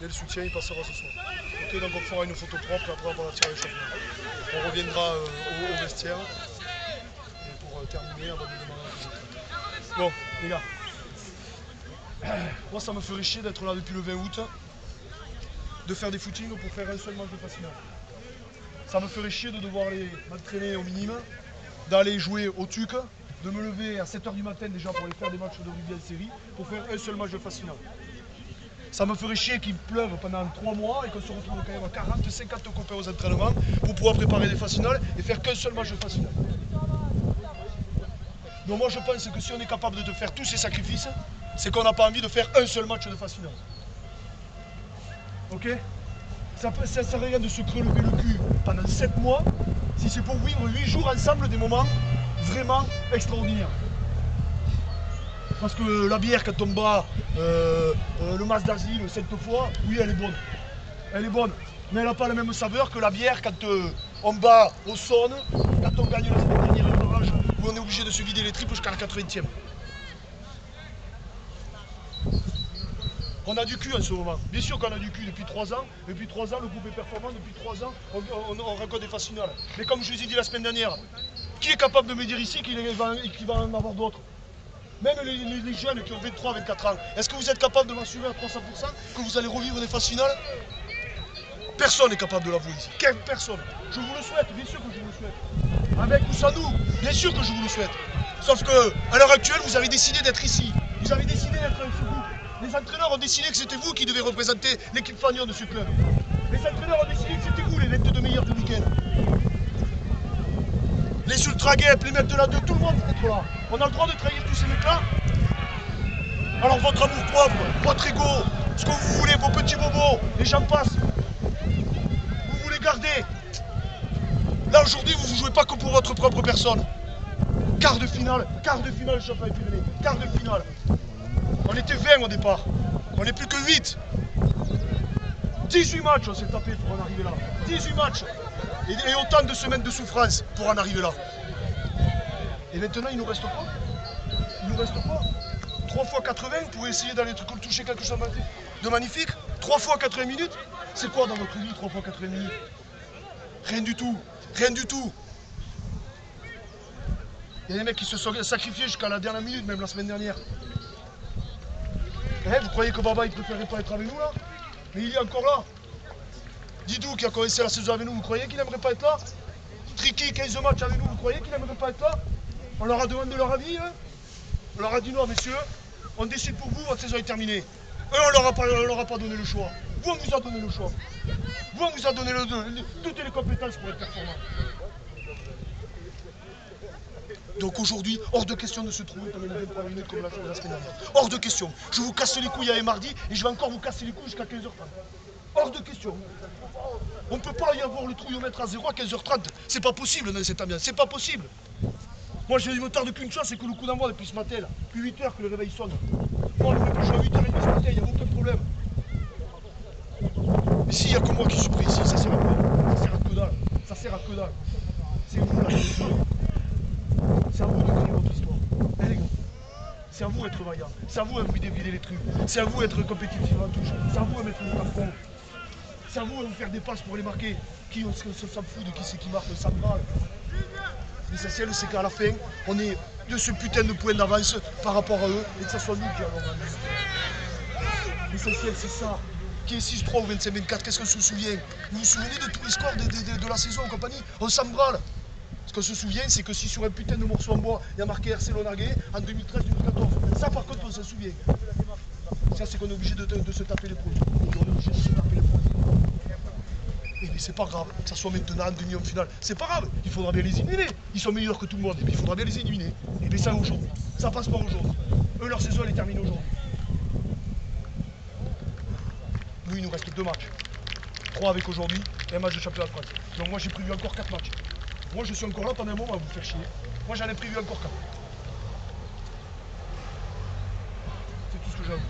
Et le soutien, il passera ce soir. Ok, donc on fera une photo propre et après on va tirer les championnats. On reviendra au vestiaire et pour terminer avant de demander les autres. Bon, les gars. Moi, ça me ferait chier d'être là depuis le 20 août, de faire des footings pour faire un seul match de phase finale. Ça me ferait chier de devoir aller m'entraîner au minimum, d'aller jouer au TUC, de me lever à 7 h du matin déjà pour aller faire des matchs de rugby en série, pour faire un seul match de phase finale. Ça me ferait chier qu'il pleuve pendant 3 mois et qu'on se retrouve quand même à 40, 50 copains aux entraînements pour pouvoir préparer des phases finales et faire qu'un seul match de phase finale. Donc moi je pense que si on est capable de faire tous ces sacrifices, c'est qu'on n'a pas envie de faire un seul match de phase finale. Ok? Ça ne sert à rien de se relever le cul pendant 7 mois si c'est pour vivre 8 jours ensemble des moments vraiment extraordinaires. Parce que la bière quand on bat le Mas d'Asile 7 fois, oui elle est bonne. Elle est bonne. Mais elle n'a pas la même saveur que la bière quand on bat au Saône, quand on gagne la semaine dernière un barrage où on est obligé de se vider les tripes jusqu'à la 80e. On a du cul en ce moment. Bien sûr qu'on a du cul depuis 3 ans. Depuis 3 ans, le groupe est performant. Depuis 3 ans, on raconte des phases finales. Mais comme je vous ai dit la semaine dernière, qui est capable de me dire ici qu'il va en avoir d'autres? Même les jeunes qui ont 23, 24 ans. Est-ce que vous êtes capable de m'assurer à 300% que vous allez revivre des phases finales? Personne n'est capable de l'avouer ici. Personne. Je vous le souhaite, bien sûr que je vous le souhaite. Avec ou sans nous, bien sûr que je vous le souhaite. Sauf que, à l'heure actuelle, vous avez décidé d'être ici. Vous avez décidé d'être un sous-groupe. Les entraîneurs ont décidé que c'était vous qui devez représenter l'équipe fanion de ce club. Les entraîneurs ont décidé que c'était vous les 22 meilleurs du week-end. Les ultra-guêpes, les mecs de la 2, tout le monde peut être là. On a le droit de trahir tous ces mecs-là. Alors votre amour propre, votre ego, ce que vous voulez, vos petits bobos, les gens passent. Vous voulez garder. Là aujourd'hui, vous ne jouez pas que pour votre propre personne. Quart de finale championnat Pyrénées. Quart de finale. On était 20 au départ. On n'est plus que 8. 18 matchs on s'est tapé pour en arriver là. 18 matchs. Et autant de semaines de souffrance pour en arriver là. Et maintenant, il nous reste quoi? Il nous reste quoi? 3 fois 80 pour essayer d'aller toucher quelque chose de magnifique. 3 fois 80 minutes. C'est quoi dans votre vie 3 fois 80 minutes? Rien du tout. Rien du tout. Il y a des mecs qui se sont sacrifiés jusqu'à la dernière minute, même la semaine dernière. Eh, vous croyez que Baba il préférait pas être avec nous là? Mais il est encore là. Didou qui a commencé la saison avec nous, vous croyez qu'il n'aimerait pas être là? Tricky, 15 matchs avec nous, vous croyez qu'il n'aimerait pas être là? On leur a demandé leur avis, hein? On leur a dit non, messieurs, on décide pour vous, votre saison est terminée. Eux, on leur a pas donné le choix. Vous, on vous a donné le choix. Vous, on vous a donné toutes les compétences pour être performant. Donc aujourd'hui, hors de question de se trouver pendant les 23 minutes comme la semaine dernière. Hors de question. Je vous casse les couilles à mardi et je vais encore vous casser les couilles jusqu'à 15 h 30. Hors de question. On ne peut pas y avoir le trouillomètre à 0 à 15 h 30. C'est pas possible dans cette ambiance. C'est pas possible. Moi, je me tarde qu'une chose, c'est que le coup d'envoi depuis ce matin, là, depuis 8 h que le réveil sonne. Moi, on ne peut plus jouer à 8 h ce matin, il n'y a aucun problème. Mais s'il n'y a que moi qui suis pris ici, ça sert à quoi? Ça sert à que dalle. Ça sert à que dalle. C'est vous là, c'est à vous de créer votre histoire. Eh les gars, c'est à vous d'être vaillant. C'est à vous de vider les trucs. C'est à vous d'être compétitif en touche. C'est à vous de mettre le carton. C'est à vous de faire des passes pour les marquer. Qui s'en fout de qui c'est qui marque, ça me parle. L'essentiel, c'est qu'à la fin, on ait de ce putain de point d'avance par rapport à eux et que ça soit nous qui allons gagner. L'essentiel, c'est ça. Qui est 6-3 ou 25-24, qu'est-ce qu'on se souvient? Vous vous souvenez de tous les scores de la saison en compagnie? On s'en branle. Ce qu'on se souvient, c'est que si sur un putain de morceau en bois, il y a marqué RC Lonarguet en 2013-2014, ça par contre, on s'en souvient. Ça, c'est qu'on est obligé de se taper les produits. On est obligé de se taper les produits. Mais c'est pas grave, que ça soit maintenant en demi en finale. C'est pas grave, il faudra bien les éliminer. Ils sont meilleurs que tout le monde, et puis il faudra bien les éliminer. Et bien ça aujourd'hui, ça passe pas aujourd'hui. Eux, leur saison, elle est terminée aujourd'hui. Nous, il nous reste 2 matchs. 3 avec aujourd'hui et un match de championnat de France. Donc moi, j'ai prévu encore 4 matchs. Moi, je suis encore là pendant un moment à vous faire chier. Moi, j'en ai prévu encore 4. C'est tout ce que j'ai à vous.